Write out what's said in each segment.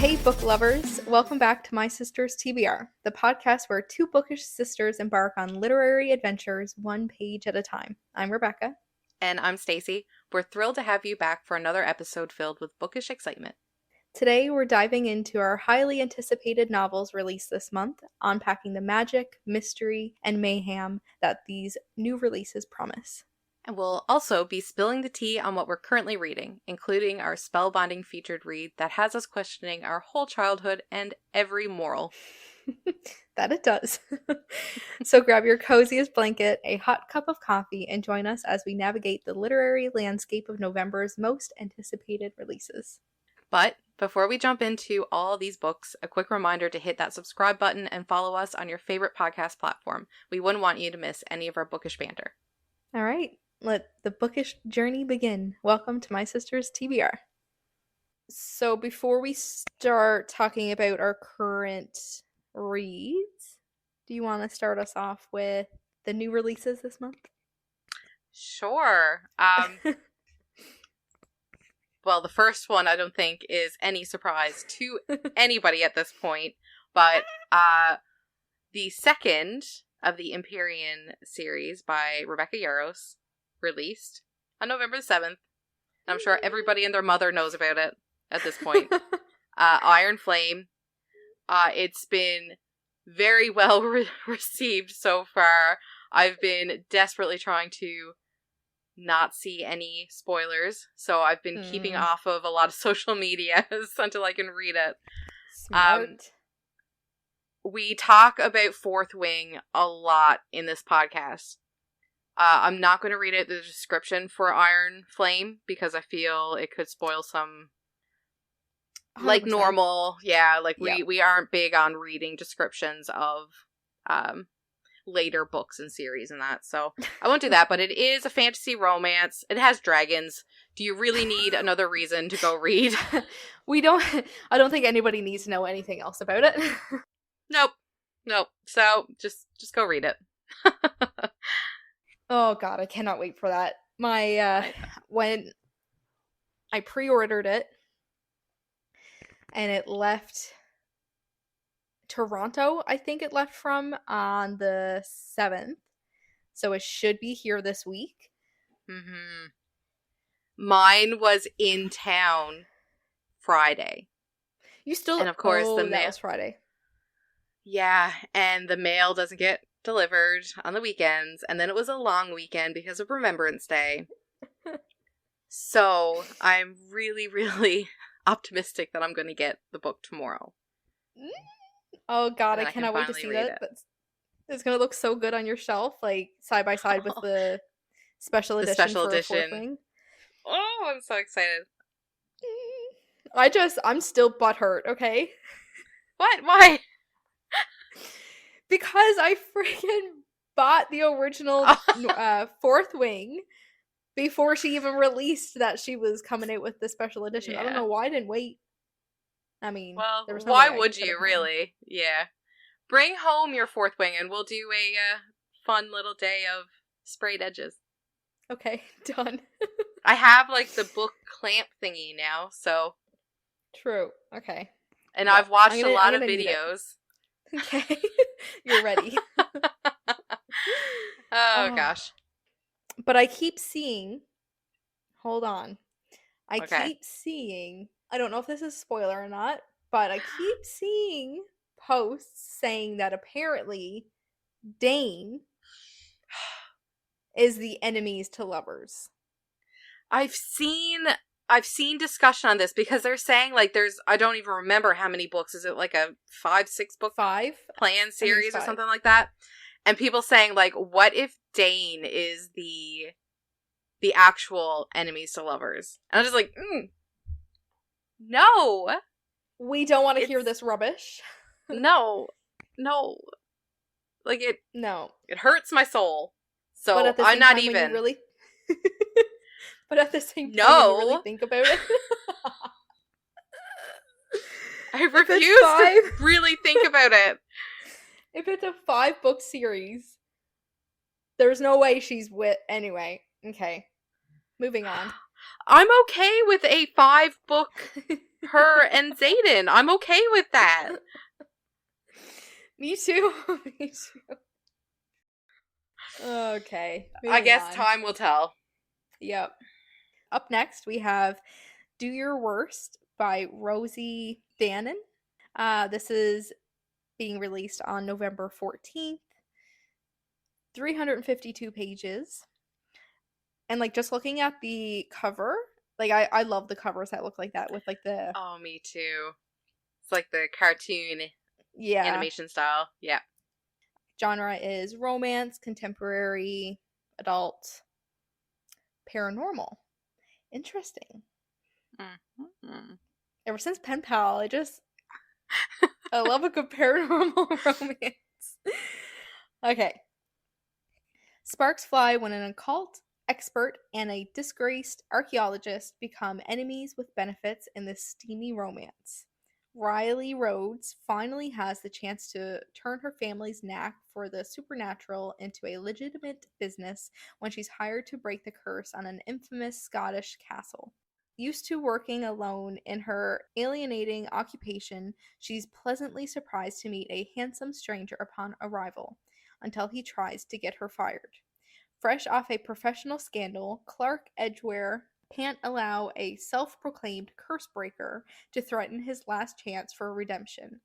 Hey book lovers, welcome back to My Sister's TBR, the podcast where two bookish sisters embark on literary adventures one page at a time. I'm Rebecca. And I'm Stacy. We're thrilled to have you back for another episode filled with bookish excitement. Today we're diving into our highly anticipated novels released this month, unpacking the magic, mystery, and mayhem that these new releases promise. And we'll also be spilling the tea on what we're currently reading, including our spellbinding featured read that has us questioning our whole childhood and every moral. That it does. So grab your coziest blanket, a hot cup of coffee, and join us as we navigate the literary landscape of November's most anticipated releases. But before we jump into all these books, a quick reminder to hit that subscribe button and follow us on your favorite podcast platform. We wouldn't want you to miss any of our bookish banter. All right. Let the bookish journey begin. Welcome to My Sister's TBR. So before we start talking about our current reads, do you want to start us off with the new releases this month? Sure. Well, the first one I don't think is any surprise to anybody at this point, but the second of the Empyrean series by Rebecca Yarros released on November the 7th. I'm sure everybody and their mother knows about it at this point. Iron Flame. It's been very well received so far. I've been desperately trying to not see any spoilers, so I've been keeping off of a lot of social media until I can read it. Smart. We talk about Fourth Wing a lot in this podcast. I'm not going to read out the description for Iron Flame because I feel it could spoil some, 100%. Like normal. Yeah, like we aren't big on reading descriptions of later books and series and that, so I won't do that. But it is a fantasy romance. It has dragons. Do you really need another reason to go read? I don't think anybody needs to know anything else about it. Nope. So just go read it. Oh god, I cannot wait for that. When I pre-ordered it and it left Toronto, I think it left from on the 7th. So it should be here this week. Mm-hmm. Mine was in town Friday. And of course the mail. That was Friday. Yeah, and the mail doesn't get delivered on the weekends, and then it was a long weekend because of Remembrance Day. So I'm really, really optimistic that I'm going to get the book tomorrow. Oh god, I cannot wait to see that. It's going to look so good on your shelf, like side by side with the special edition. The special edition. Oh, I'm so excited. I'm still butthurt, okay? What? Why? Because I freaking bought the original Fourth Wing before she even released that she was coming out with the special edition. Yeah. I don't know why I didn't wait. I mean, well, there was no why would you really? Yeah. Bring home your Fourth Wing and we'll do a fun little day of sprayed edges. Okay, done. I have like the book clamp thingy now, so. True. Okay. And yeah, I've watched a lot of videos. Okay. You're ready. Oh gosh. But I keep seeing, hold on. I keep seeing, I don't know if this is a spoiler or not, but I keep seeing posts saying that apparently Dane is the enemies to lovers. I've seen discussion on this because they're saying like I don't even remember how many books. Is it like a 5-6 book plan series or something like that? And people saying like, what if Dane is the actual enemies to lovers? And I'm just like, no. We don't want to hear this rubbish. No. Like it hurts my soul. So I'm not even really. But at the same time, you really think about it. I refuse to really think about it. If it's a 5-book series, there's no way she's with. Anyway, okay. Moving on. I'm okay with a 5-book her and Xaden. I'm okay with that. Me too. Me too. Okay. I guess On. time will tell. Yep. Up next, we have Do Your Worst by Rosie Danan. This is being released on November 14th. 352 pages. And like just looking at the cover, like I love the covers that look like that with like the Oh, me too. It's like the cartoon animation style. Yeah. Genre is romance, contemporary, adult, paranormal. Interesting. Mm-hmm. Ever since Pen Pal, I love a good paranormal romance. Okay. Sparks fly when an occult expert and a disgraced archaeologist become enemies with benefits in this steamy romance. Riley Rhodes finally has the chance to turn her family's knack for the supernatural into a legitimate business when she's hired to break the curse on an infamous Scottish castle. Used to working alone in her alienating occupation, she's pleasantly surprised to meet a handsome stranger upon arrival, until he tries to get her fired. Fresh off a professional scandal, Clark Edgware can't allow a self proclaimed curse breaker to threaten his last chance for redemption.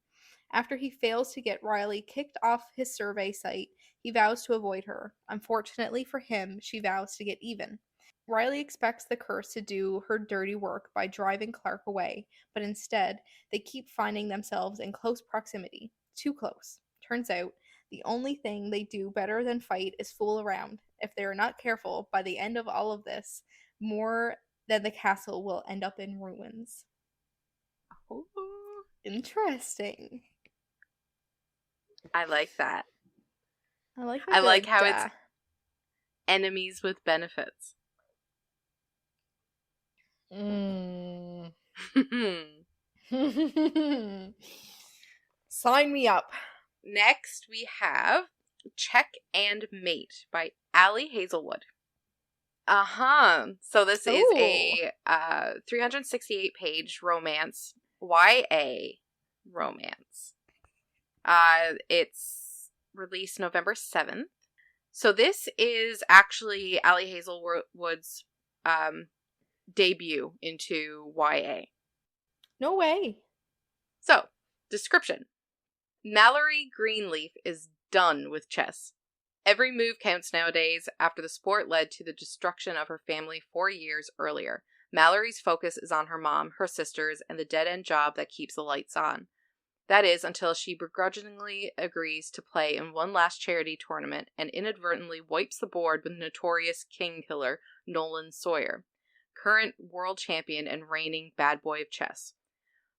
After he fails to get Riley kicked off his survey site, he vows to avoid her. Unfortunately for him, she vows to get even. Riley expects the curse to do her dirty work by driving Clark away, but instead, they keep finding themselves in close proximity. Too close. Turns out, the only thing they do better than fight is fool around. If they are not careful, by the end of all of this, more than the castle will end up in ruins. Ooh. Interesting. I like that. I like how it's enemies with benefits. Sign me up. Next, we have Check and Mate by Allie Hazelwood. So this is a 368-page romance, YA romance. It's released November 7th. So this is actually Allie Hazelwood's debut into YA. No way. So, description. Mallory Greenleaf is done with chess. Every move counts nowadays after the sport led to the destruction of her family 4 years earlier. Mallory's focus is on her mom, her sisters, and the dead-end job that keeps the lights on. That is, until she begrudgingly agrees to play in one last charity tournament and inadvertently wipes the board with notorious king killer Nolan Sawyer, current world champion and reigning bad boy of chess.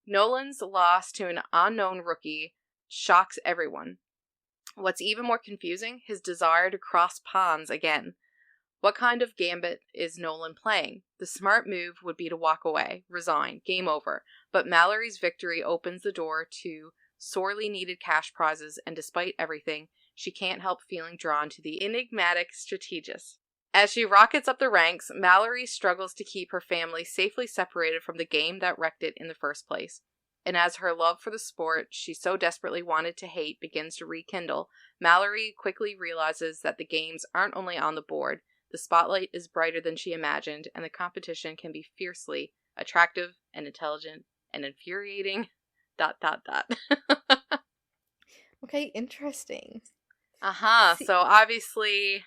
Nolan's loss to an unknown rookie shocks everyone. What's even more confusing, his desire to cross pawns again. What kind of gambit is Nolan playing? The smart move would be to walk away, resign, game over. But Mallory's victory opens the door to sorely needed cash prizes, and despite everything, she can't help feeling drawn to the enigmatic strategist. As she rockets up the ranks, Mallory struggles to keep her family safely separated from the game that wrecked it in the first place. And as her love for the sport she so desperately wanted to hate begins to rekindle, Mallory quickly realizes that the games aren't only on the board, the spotlight is brighter than she imagined, and the competition can be fiercely attractive and intelligent and infuriating. ... Okay, interesting. So obviously,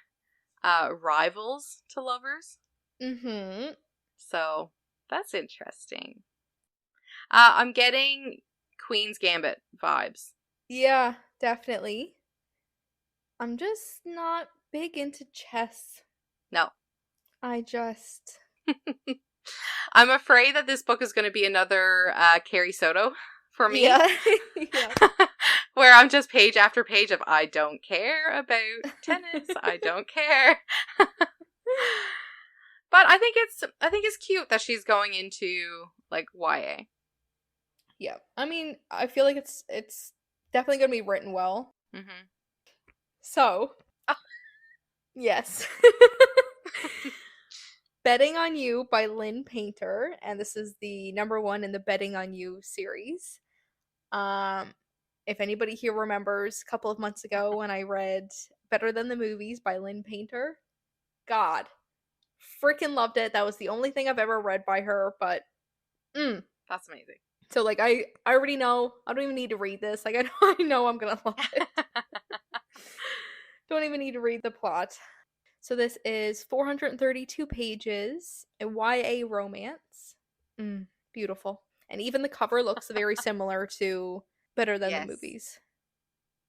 rivals to lovers. Mm-hmm. So that's interesting. I'm getting Queen's Gambit vibes. Yeah, definitely. I'm just not big into chess. No. I just... I'm afraid that this book is going to be another Carrie Soto for me. Yeah. Yeah. Where I'm just page after page of I don't care about tennis. I don't care. But I think it's cute that she's going into like YA. Yeah. I mean, I feel like it's definitely going to be written well. Mm-hmm. So, oh. Yes. Betting on You by Lynn Painter, and this is the #1 in the Betting on You series. If anybody here remembers a couple of months ago when I read Better Than the Movies by Lynn Painter, God, freaking loved it. That was the only thing I've ever read by her, but That's amazing. so like I already know. I don't even need to read this. Like I know I'm gonna love it. Don't even need to read the plot. So this is 432 pages, a YA romance. Beautiful. And even the cover looks very similar to Better Than the Yes. Movies.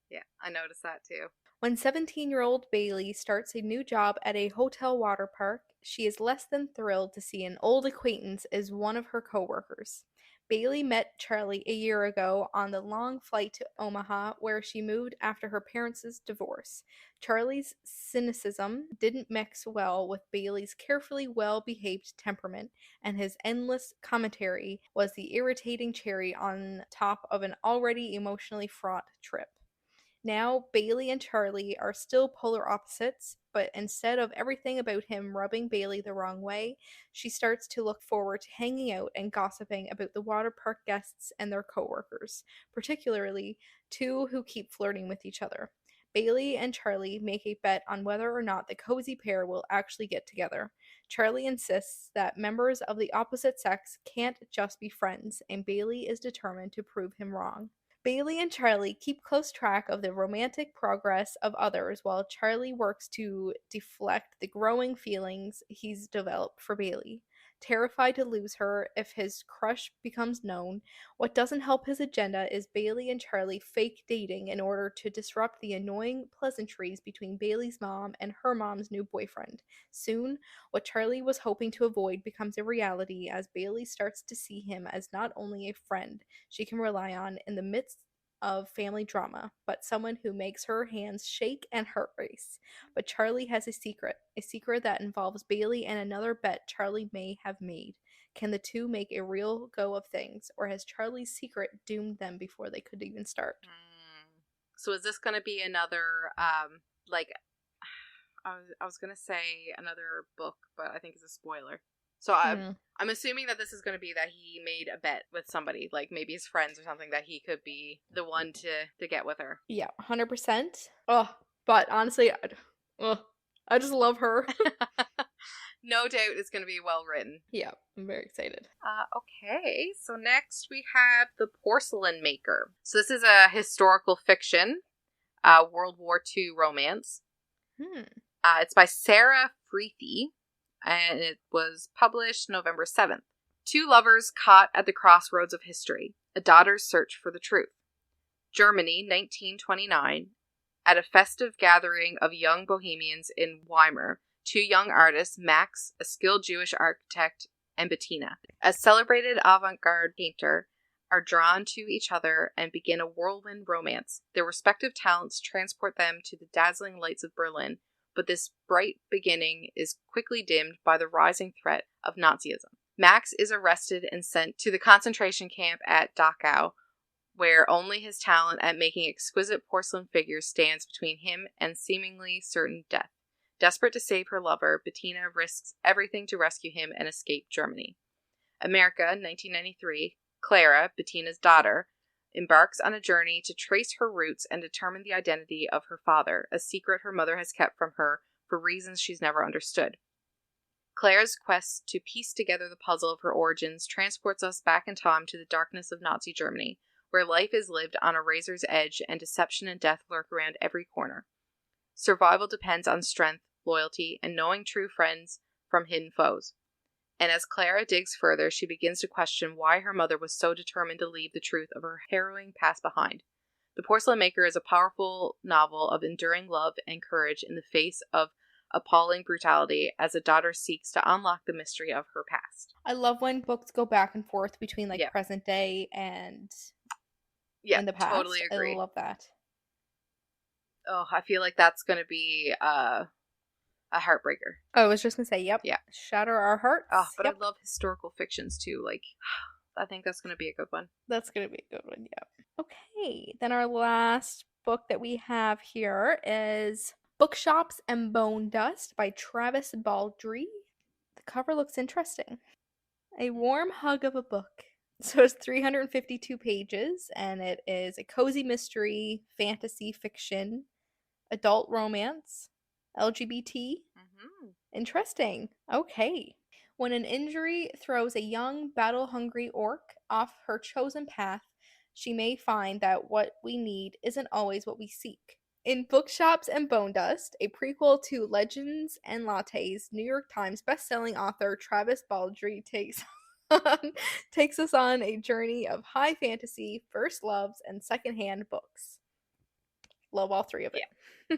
Yeah, I noticed that too. When 17-year-old Bailey starts a new job at a hotel water park, she is less than thrilled to see an old acquaintance as one of her coworkers. Bailey met Charlie a year ago on the long flight to Omaha, where she moved after her parents' divorce. Charlie's cynicism didn't mix well with Bailey's carefully well-behaved temperament, and his endless commentary was the irritating cherry on top of an already emotionally fraught trip. Now, Bailey and Charlie are still polar opposites, but instead of everything about him rubbing Bailey the wrong way, she starts to look forward to hanging out and gossiping about the water park guests and their coworkers, particularly two who keep flirting with each other. Bailey and Charlie make a bet on whether or not the cozy pair will actually get together. Charlie insists that members of the opposite sex can't just be friends, and Bailey is determined to prove him wrong. Bailey and Charlie keep close track of the romantic progress of others while Charlie works to deflect the growing feelings he's developed for Bailey. Terrified to lose her if his crush becomes known, what doesn't help his agenda is Bailey and Charlie fake dating in order to disrupt the annoying pleasantries between Bailey's mom and her mom's new boyfriend. Soon, what Charlie was hoping to avoid becomes a reality as Bailey starts to see him as not only a friend she can rely on in the midst of family drama, but someone who makes her hands shake and heart race. But Charlie has a secret that involves Bailey and another bet Charlie may have made. Can the two make a real go of things, or has Charlie's secret doomed them before they could even start? So is this going to be another, like, I was going to say another book, but I think it's a spoiler. So I'm assuming that this is going to be that he made a bet with somebody, like maybe his friends or something, that he could be the one to get with her. Yeah, 100%. Oh, but honestly, I just love her. No doubt it's going to be well written. Yeah, I'm very excited. Okay, so next we have The Porcelain Maker. So this is a historical fiction, World War II romance. It's by Sarah Freethy, and it was published November 7th. Two lovers caught at the crossroads of history, a daughter's search for the truth. Germany, 1929. At a festive gathering of young bohemians in Weimar, two young artists, Max, a skilled Jewish architect, and Bettina, a celebrated avant-garde painter, are drawn to each other and begin a whirlwind romance. Their respective talents transport them to the dazzling lights of Berlin, but this bright beginning is quickly dimmed by the rising threat of Nazism. Max is arrested and sent to the concentration camp at Dachau, where only his talent at making exquisite porcelain figures stands between him and seemingly certain death. Desperate to save her lover, Bettina risks everything to rescue him and escape Germany. America, 1993. Clara, Bettina's daughter, embarks on a journey to trace her roots and determine the identity of her father, a secret her mother has kept from her for reasons she's never understood. Clara's quest to piece together the puzzle of her origins transports us back in time to the darkness of Nazi Germany, where life is lived on a razor's edge and deception and death lurk around every corner. Survival depends on strength, loyalty, and knowing true friends from hidden foes. And as Clara digs further, she begins to question why her mother was so determined to leave the truth of her harrowing past behind. The Porcelain Maker is a powerful novel of enduring love and courage in the face of appalling brutality as a daughter seeks to unlock the mystery of her past. I love when books go back and forth between present day and in the past. Totally agree. I love that. Oh, I feel like that's going to be a heartbreaker. Oh, I was just going to say, yep. Yeah. Shatter our hearts. Oh, but I love historical fictions too. Like, I think that's going to be a good one. That's going to be a good one, yeah. Okay, then our last book that we have here is Bookshops and Bonedust by Travis Baldree. The cover looks interesting. A warm hug of a book. So it's 352 pages, and it is a cozy mystery, fantasy fiction, adult romance, LGBT. Mm-hmm. Interesting. Okay. When an injury throws a young, battle hungry orc off her chosen path, she may find that what we need isn't always what we seek. In Bookshops and Bonedust, a prequel to Legends and Lattes, New York Times bestselling author Travis Baldree takes us on a journey of high fantasy, first loves, and secondhand books. Love all three of it. Yeah.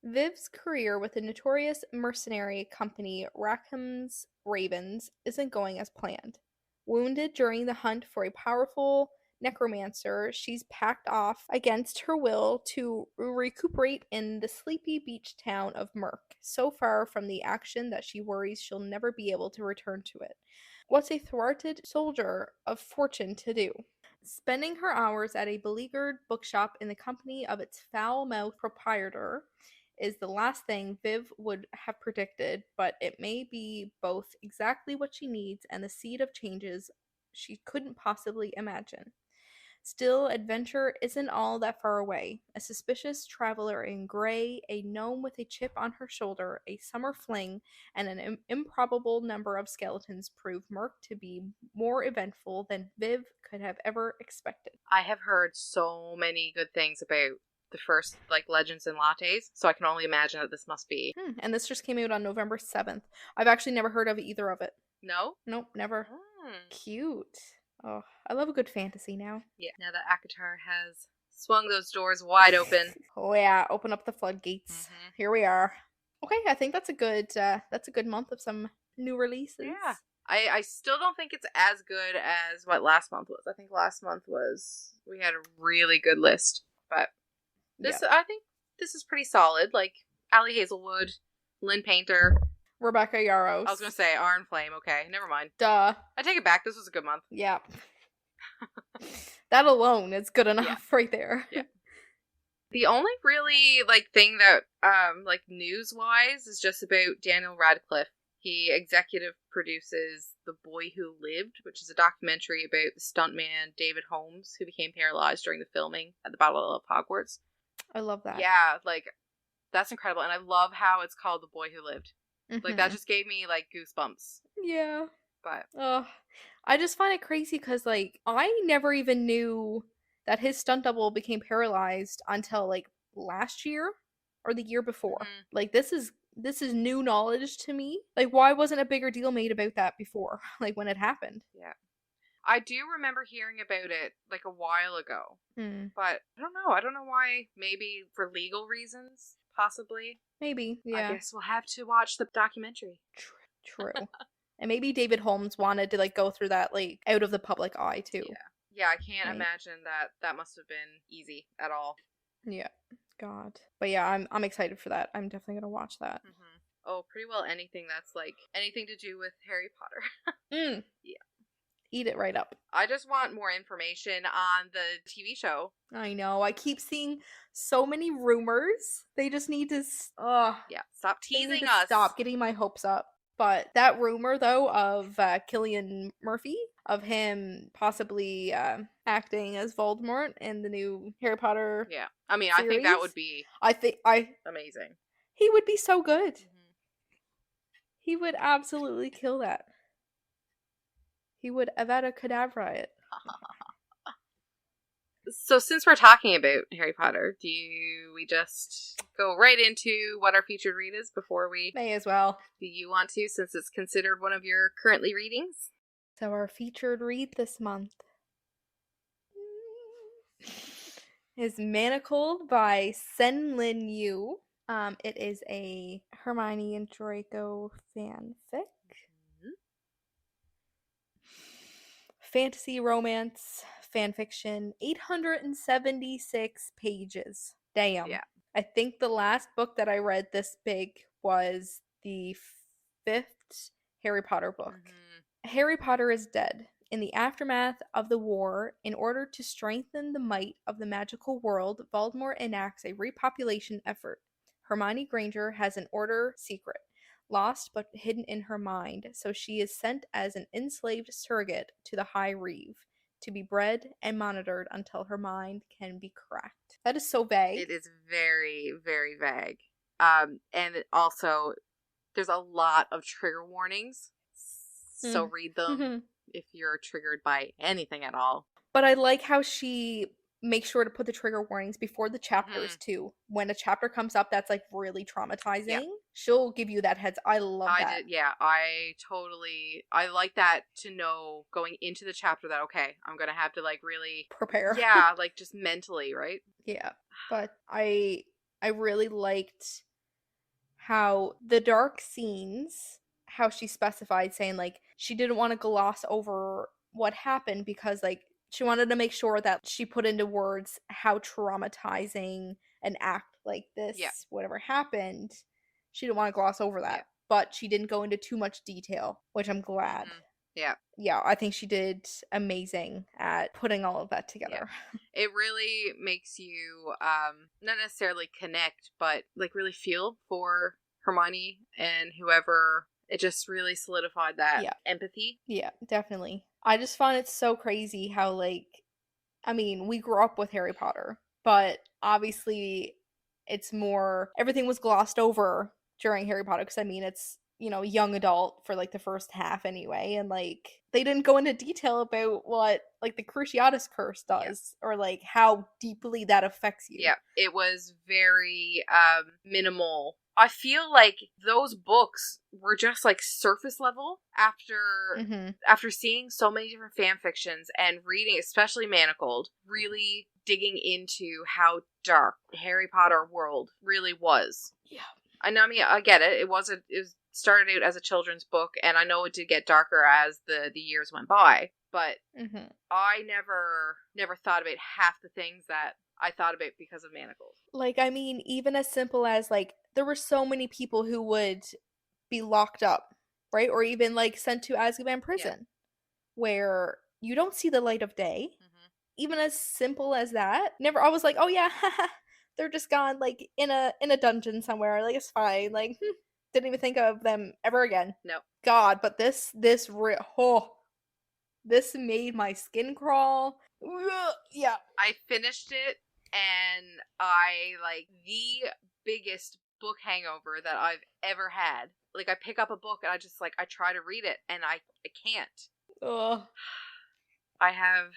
Viv's career with the notorious mercenary company Rackham's Ravens isn't going as planned. Wounded during the hunt for a powerful necromancer, she's packed off against her will to recuperate in the sleepy beach town of Merk, so far from the action that she worries she'll never be able to return to it. What's a thwarted soldier of fortune to do? Spending her hours at a beleaguered bookshop in the company of its foul-mouthed proprietor is the last thing Viv would have predicted, but it may be both exactly what she needs and the seed of changes she couldn't possibly imagine. Still, adventure isn't all that far away. A suspicious traveler in gray, a gnome with a chip on her shoulder, a summer fling, and an improbable number of skeletons prove Merc to be more eventful than Viv could have ever expected. I have heard so many good things about the first, Legends and Lattes, so I can only imagine that this must be. And this just came out on November 7th. I've actually never heard of either of it. No? Nope, never. Cute. Oh, I love a good fantasy now. Yeah, now that Akatar has swung those doors wide open. Oh yeah, open up the floodgates. Here we are. Okay, I think that's a good month of some new releases. Yeah. I still don't think it's as good as what last month was. I think last month we had a really good list. But I think this is pretty solid. Like Allie Hazelwood, Lynn Painter, Rebecca Yarros. I was gonna say Iron Flame. Okay, never mind. Duh. I take it back. This was a good month. Yeah. That alone is good enough right there. Yeah. The only really thing that news wise is just about Daniel Radcliffe. He executive produces The Boy Who Lived, which is a documentary about the stuntman David Holmes, who became paralyzed during the filming at the Battle of Hogwarts. I love that. Yeah, that's incredible, and I love how it's called The Boy Who Lived. That just gave me goosebumps. Yeah. But I just find it crazy because I never even knew that his stunt double became paralyzed until last year or the year before. This is new knowledge to me. Why wasn't a bigger deal made about that before? When it happened? Yeah. I do remember hearing about it a while ago. But I don't know. I don't know why. Maybe for legal reasons, possibly. Maybe, yeah. I guess we'll have to watch the documentary. True. And maybe David Holmes wanted to go through that out of the public eye too. Yeah, I can't imagine that must have been easy at all. Yeah. God. But yeah, I'm excited for that. I'm definitely gonna watch that. Oh, pretty well anything that's anything to do with Harry Potter. Yeah. Eat it right up. I just want more information on the TV show. I know. I keep seeing so many rumors. They just need to stop teasing us. Stop getting my hopes up. But that rumor, though, of Cillian Murphy, of him possibly acting as Voldemort in the new Harry Potter Yeah. I mean, series, I think that would be amazing. He would be so good. He would absolutely kill that. He would Avada Kedavra it. So since we're talking about Harry Potter, do we just go right into what our featured read is before we... May as well. Do you want to, since it's considered one of your currently readings? So our featured read this month is Manacled by Sen Lin Yu. It is a Hermione and Draco fanfic. Fantasy romance fanfiction, 876 pages. Damn. Yeah. I think the last book that I read this big was the 5th Harry Potter book. Harry Potter is dead. In the aftermath of the war, in order to strengthen the might of the magical world, Voldemort enacts a repopulation effort. Hermione Granger has an order secret. lost but hidden in her mind, so she is sent as an enslaved surrogate to the High Reeve to be bred and monitored until her mind can be cracked. That is so vague. It is very, very vague. And it also, there's a lot of trigger warnings, so read them if you're triggered by anything at all. But I like how she makes sure to put the trigger warnings before the chapters too. When a chapter comes up that's like really traumatizing, she'll give you that heads. I love that. I like that, to know going into the chapter that, okay, I'm gonna have to like really prepare. Yeah, like just mentally, right? Yeah. But I really liked how the dark scenes, how she specified saying like she didn't want to gloss over what happened because like she wanted to make sure that she put into words how traumatizing an act like this, whatever happened, she didn't want to gloss over that. But she didn't go into too much detail, which I'm glad. Yeah, I think she did amazing at putting all of that together. It really makes you not necessarily connect, but like really feel for Hermione and whoever. It just really solidified that empathy. Yeah, definitely. I just found it so crazy how, like, I mean, we grew up with Harry Potter, but obviously it's more, everything was glossed over during Harry Potter because, I mean, it's, you know, young adult for, like, the first half anyway, and, like, they didn't go into detail about what, like, the Cruciatus Curse does, or, like, how deeply that affects you. Yeah, it was very minimal. I feel like those books were just like surface level after seeing so many different fan fictions and reading, especially Manacled, really digging into how dark Harry Potter world really was. Yeah. I know, I mean, I get it. It started out as a children's book, and I know it did get darker as the years went by, but I never thought about half the things that I thought about because of Manacled. Like, I mean, even as simple as, like, there were so many people who would be locked up, right? Or even, like, sent to Azkaban prison, where you don't see the light of day. Even as simple as that. I was like, oh yeah, they're just gone, like, in a dungeon somewhere. Like, it's fine. Like, didn't even think of them ever again. No. God, but this made my skin crawl. Yeah. I finished it, and I, like, the biggest book hangover that I've ever had. Like, I pick up a book, and I just, like, I try to read it, and I can't. Ugh. I have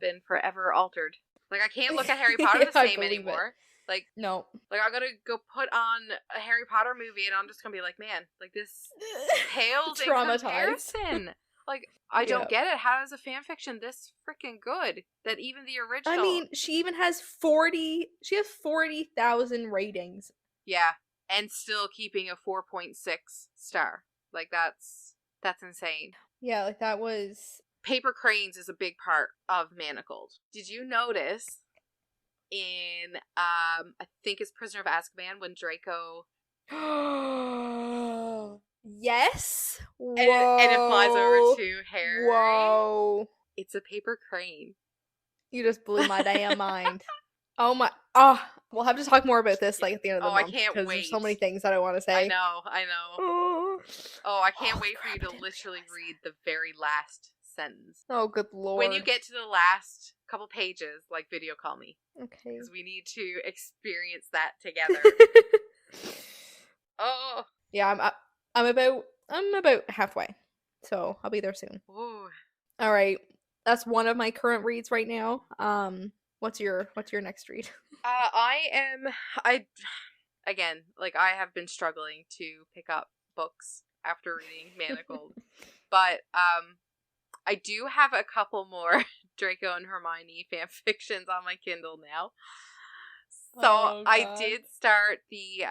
been forever altered. Like, I can't look at Harry Potter the same anymore. Like, no. Like, I'm gonna go put on a Harry Potter movie, and I'm just gonna be like, man, like, this pales in comparison. Like, I don't get it. How is a fanfiction this freaking good that even the original... I mean, she even has 40,000 ratings. Yeah, and still keeping a 4.6 star. Like, that's insane. Yeah, like, that was... Paper cranes is a big part of Manacled. Did you notice in, I think it's Prisoner of Azkaban, when Draco... Yes. Whoa. And it flies over to Harry. Whoa. It's a paper crane. You just blew my damn mind. Oh my. Oh, we'll have to talk more about this, like, at the end of the month. I can't wait. There's so many things that I want to say. I know. Oh, I can't wait for you to literally read the very last sentence. Oh, good lord. When you get to the last couple pages, like, video call me. Okay. Because we need to experience that together. Oh. Yeah, I'm about halfway, so I'll be there soon. Ooh. All right, that's one of my current reads right now. What's your next read? Again, like, I have been struggling to pick up books after reading Manacled, but I do have a couple more Draco and Hermione fanfictions on my Kindle now. So I did start the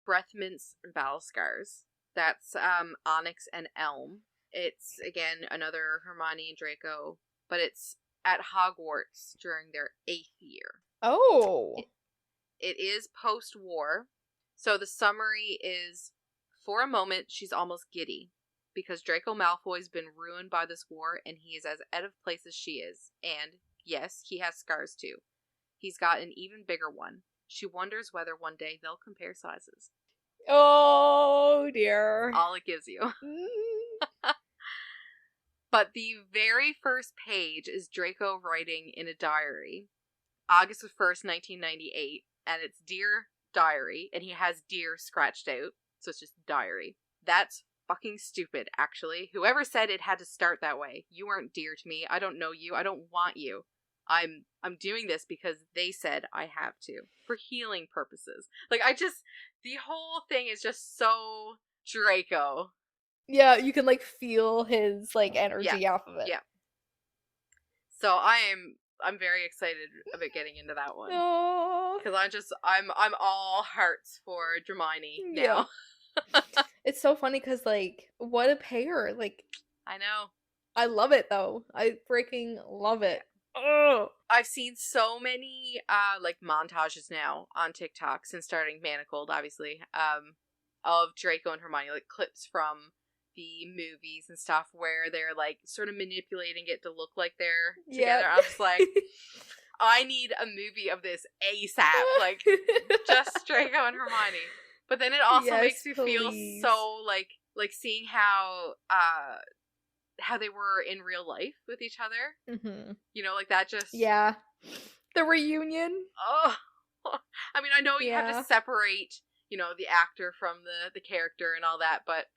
Breathmints and Battle Scars. That's Onyx and Elm. It's, again, another Hermione and Draco, but it's at Hogwarts during their 8th year. Oh! It is post-war. So the summary is, for a moment, she's almost giddy, because Draco Malfoy's been ruined by this war, and he is as out of place as she is. And, yes, he has scars too. He's got an even bigger one. She wonders whether one day they'll compare sizes. Oh dear. All it gives you. Mm. But the very first page is Draco writing in a diary. August 1st, 1998. And it's Dear Diary. And he has Dear scratched out. So it's just diary. That's fucking stupid, actually. Whoever said it had to start that way. You aren't dear to me. I don't know you. I don't want you. I'm doing this because they said I have to. For healing purposes. Like, the whole thing is just so Draco. Yeah, you can like feel his like energy off of it. Yeah. So I'm very excited about getting into that one. Oh. Because I'm all hearts for Hermione now. Yeah. It's so funny because like what a pair. Like I know. I love it though. I freaking love it. Oh. I've seen so many like montages now on TikTok since starting Manacled, obviously, of Draco and Hermione, like clips from the movies and stuff where they're like sort of manipulating it to look like they're together. I'm just like, I need a movie of this ASAP, like just Draco and Hermione. But then it also makes me feel so like seeing how they were in real life with each other. Mm-hmm. You know, like that just the reunion. Oh, I mean, I know you have to separate, you know, the actor from the character and all that, but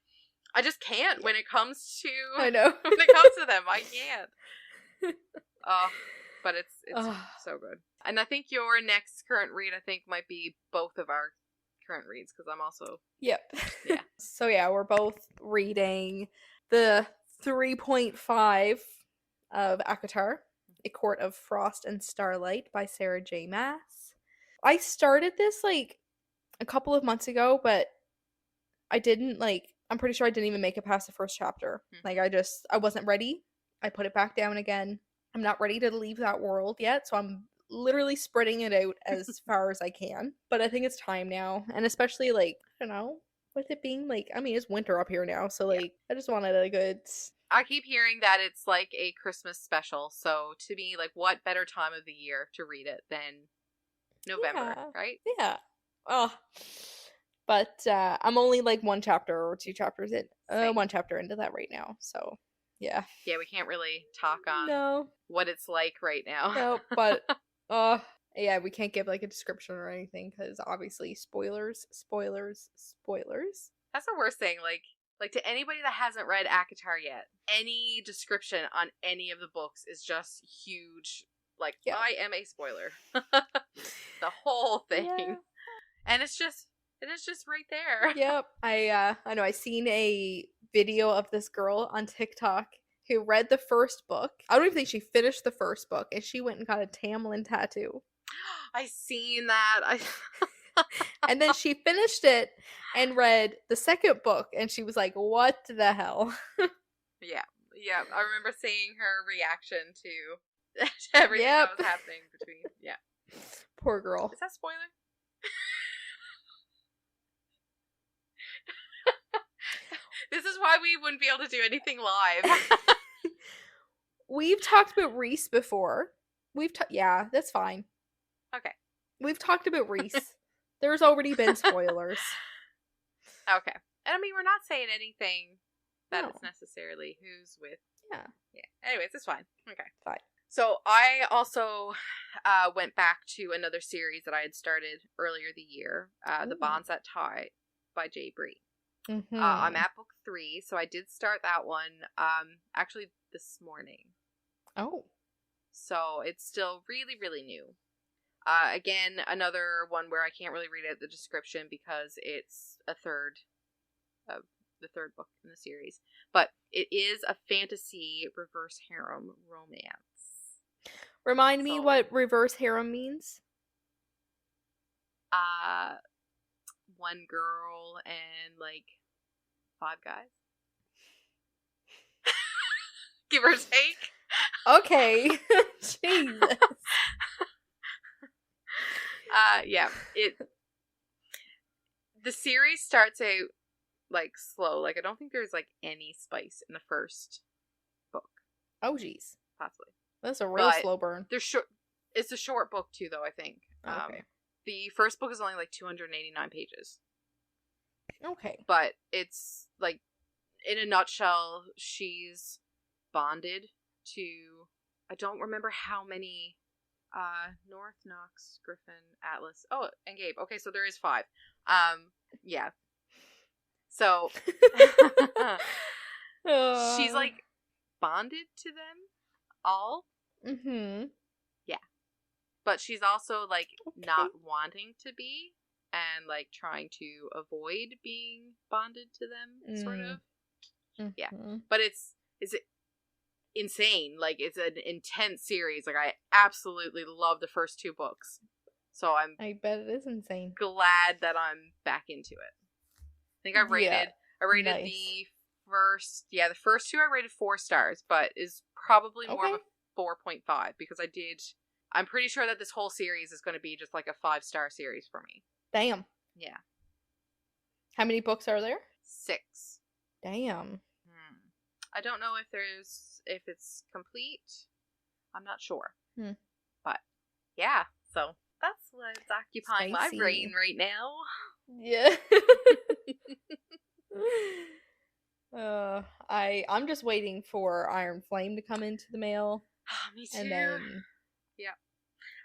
I just can't when it comes to. I know when it comes to them, I can't. But it's so good. And I think your next current read, I think, might be both of our current reads because I'm also. Yep. Yeah. So yeah, we're both reading the 3.5 of ACOTAR, A Court of Frost and Starlight by Sarah J. Maas. I started this like a couple of months ago, but I didn't I'm pretty sure I didn't even make it past the first chapter. Like I wasn't ready. I put it back down again. I'm not ready to leave that world yet, so I'm literally spreading it out as far as I can. But I think it's time now, and especially I don't know, with it being it's winter up here now, so I just wanted a good. I keep hearing that it's like a Christmas special, so to me, like, what better time of the year to read it than November, right? Yeah. Oh. But I'm only one chapter or two chapters in, one chapter into that right now. So, yeah. Yeah, we can't really talk on what it's like right now. No, but yeah, we can't give a description or anything because obviously spoilers. That's the worst thing. Like to anybody that hasn't read ACOTAR yet, any description on any of the books is just huge. I am a spoiler. The whole thing. Yeah. And it is just right there. Yep. I know I seen a video of this girl on TikTok who read the first book. I don't even think she finished the first book, and she went and got a Tamlin tattoo. I seen that. And then she finished it and read the second book, and she was like, "What the hell?" Yeah. I remember seeing her reaction to everything that was happening between. Yeah. Poor girl. Is that spoiler? This is why we wouldn't be able to do anything live. We've talked about Reese before. Yeah, that's fine. Okay. We've talked about Reese. There's already been spoilers. Okay. And I mean, we're not saying anything that is necessarily who's with. Yeah. Anyways, it's fine. Okay. Fine. So I also went back to another series that I had started earlier the year, The Bonds That Tie by Bree. Mm-hmm. I'm at book 3, so I did start that one actually this morning. Oh. So it's still really, really new. Again, another one where I can't really read out the description because it's the third book in the series. But it is a fantasy reverse harem romance. Remind me what reverse harem means? One girl and 5 guys. Give or take. Okay. Jesus. Yeah. The series starts out slow. I don't think there's any spice in the first book. Oh geez. Possibly. That's a real slow burn. It's a short book too, though, I think. Okay. The first book is only 289 pages. Okay. But it's like, in a nutshell, she's bonded to, I don't remember how many, North, Nox, Griffin, Atlas, oh, and Gabe. Okay, so there is 5. Yeah. So, she's like bonded to them all. Mm-hmm. Yeah. But she's also like Okay. not wanting to be, and like trying to avoid being bonded to them, sort of. Mm-hmm. Yeah. But it's insane. Like, it's an intense series. Like, I absolutely love the first 2 books. So I bet it is insane. glad that I'm back into it. I think I rated nice. the first 2 I rated 4 stars, but is probably more of a 4.5 because I'm pretty sure that this whole series is going to be just like a 5-star series for me. Damn. Yeah. How many books are there? 6. Damn. I don't know if it's complete. I'm not sure. But yeah, so that's what's occupying my brain right now. Yeah. I'm just waiting for Iron Flame to come into the mail. Me too. And then yeah.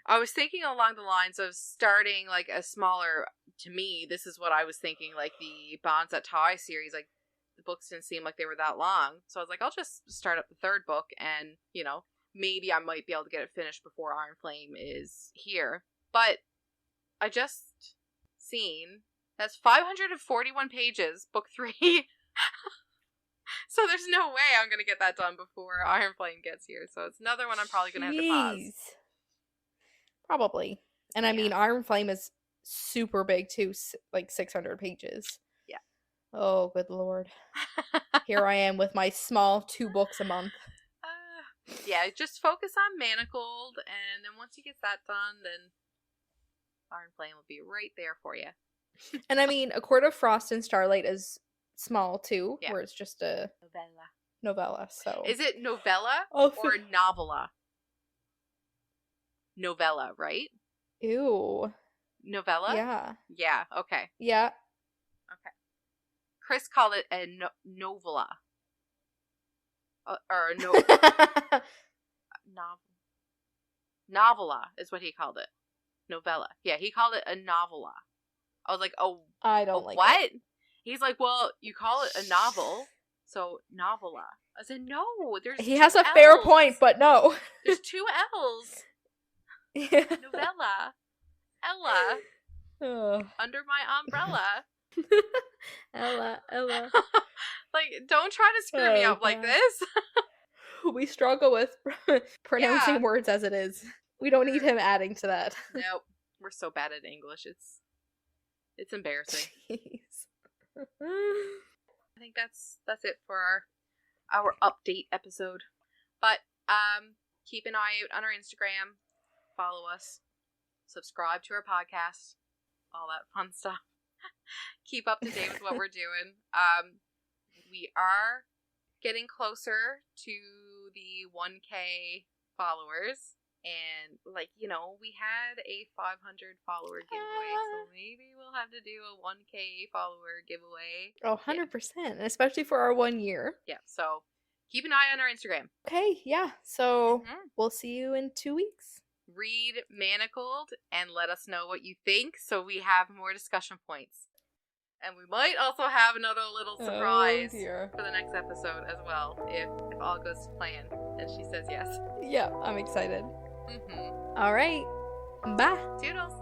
I was thinking along the lines of starting like a smaller, to me, this is what I was thinking, like the Bonds That Tie series, like the books didn't seem like they were that long. So I was like, I'll just start up the 3rd book and, maybe I might be able to get it finished before Iron Flame is here. But I just seen that's 541 pages, book 3. So there's no way I'm going to get that done before Iron Flame gets here. So it's another one I'm probably going to have to pause. Probably. And I mean, Iron Flame is super big too, like 600 pages. Yeah. Oh, good lord. Here I am with my small 2 books a month. Yeah, just focus on Manacled, and then once you get that done, then Iron Flame will be right there for you. And I mean, A Court of Frost and Starlight is small too, where it's just a novella. So is it novella or novella? Novella, right? Ew. Novella? Yeah. Yeah, okay. Yeah. Okay. Chris called it a novella. Or no. Novella is what he called it. Novella. Yeah, he called it a novella. I was like, oh, I don't like what? it. He's like, well, you call it a novel, so novella. I said, no, there's He has a fair point, but no. There's 2 L's. Yeah. Novella. Ella. Under my umbrella. Ella. Like, don't try to screw me up like this. We struggle with pronouncing words as it is. We don't need him adding to that. Nope. We're so bad at English. It's embarrassing. Jeez. I think that's it for our update episode. But keep an eye out on our Instagram. Follow us. Subscribe to our podcast. All that fun stuff. Keep up to date with what we're doing. We are getting closer to the 1K followers. And, we had a 500 follower giveaway, so maybe we'll have to do a 1K follower giveaway. Oh, 100%, especially for our 1 year. Yeah, so keep an eye on our Instagram. Okay, yeah, so we'll see you in 2 weeks. Read Manacled and let us know what you think so we have more discussion points. And we might also have another little surprise for the next episode as well, if all goes to plan and she says yes. Yeah, I'm excited. All right. Bye. Toodles.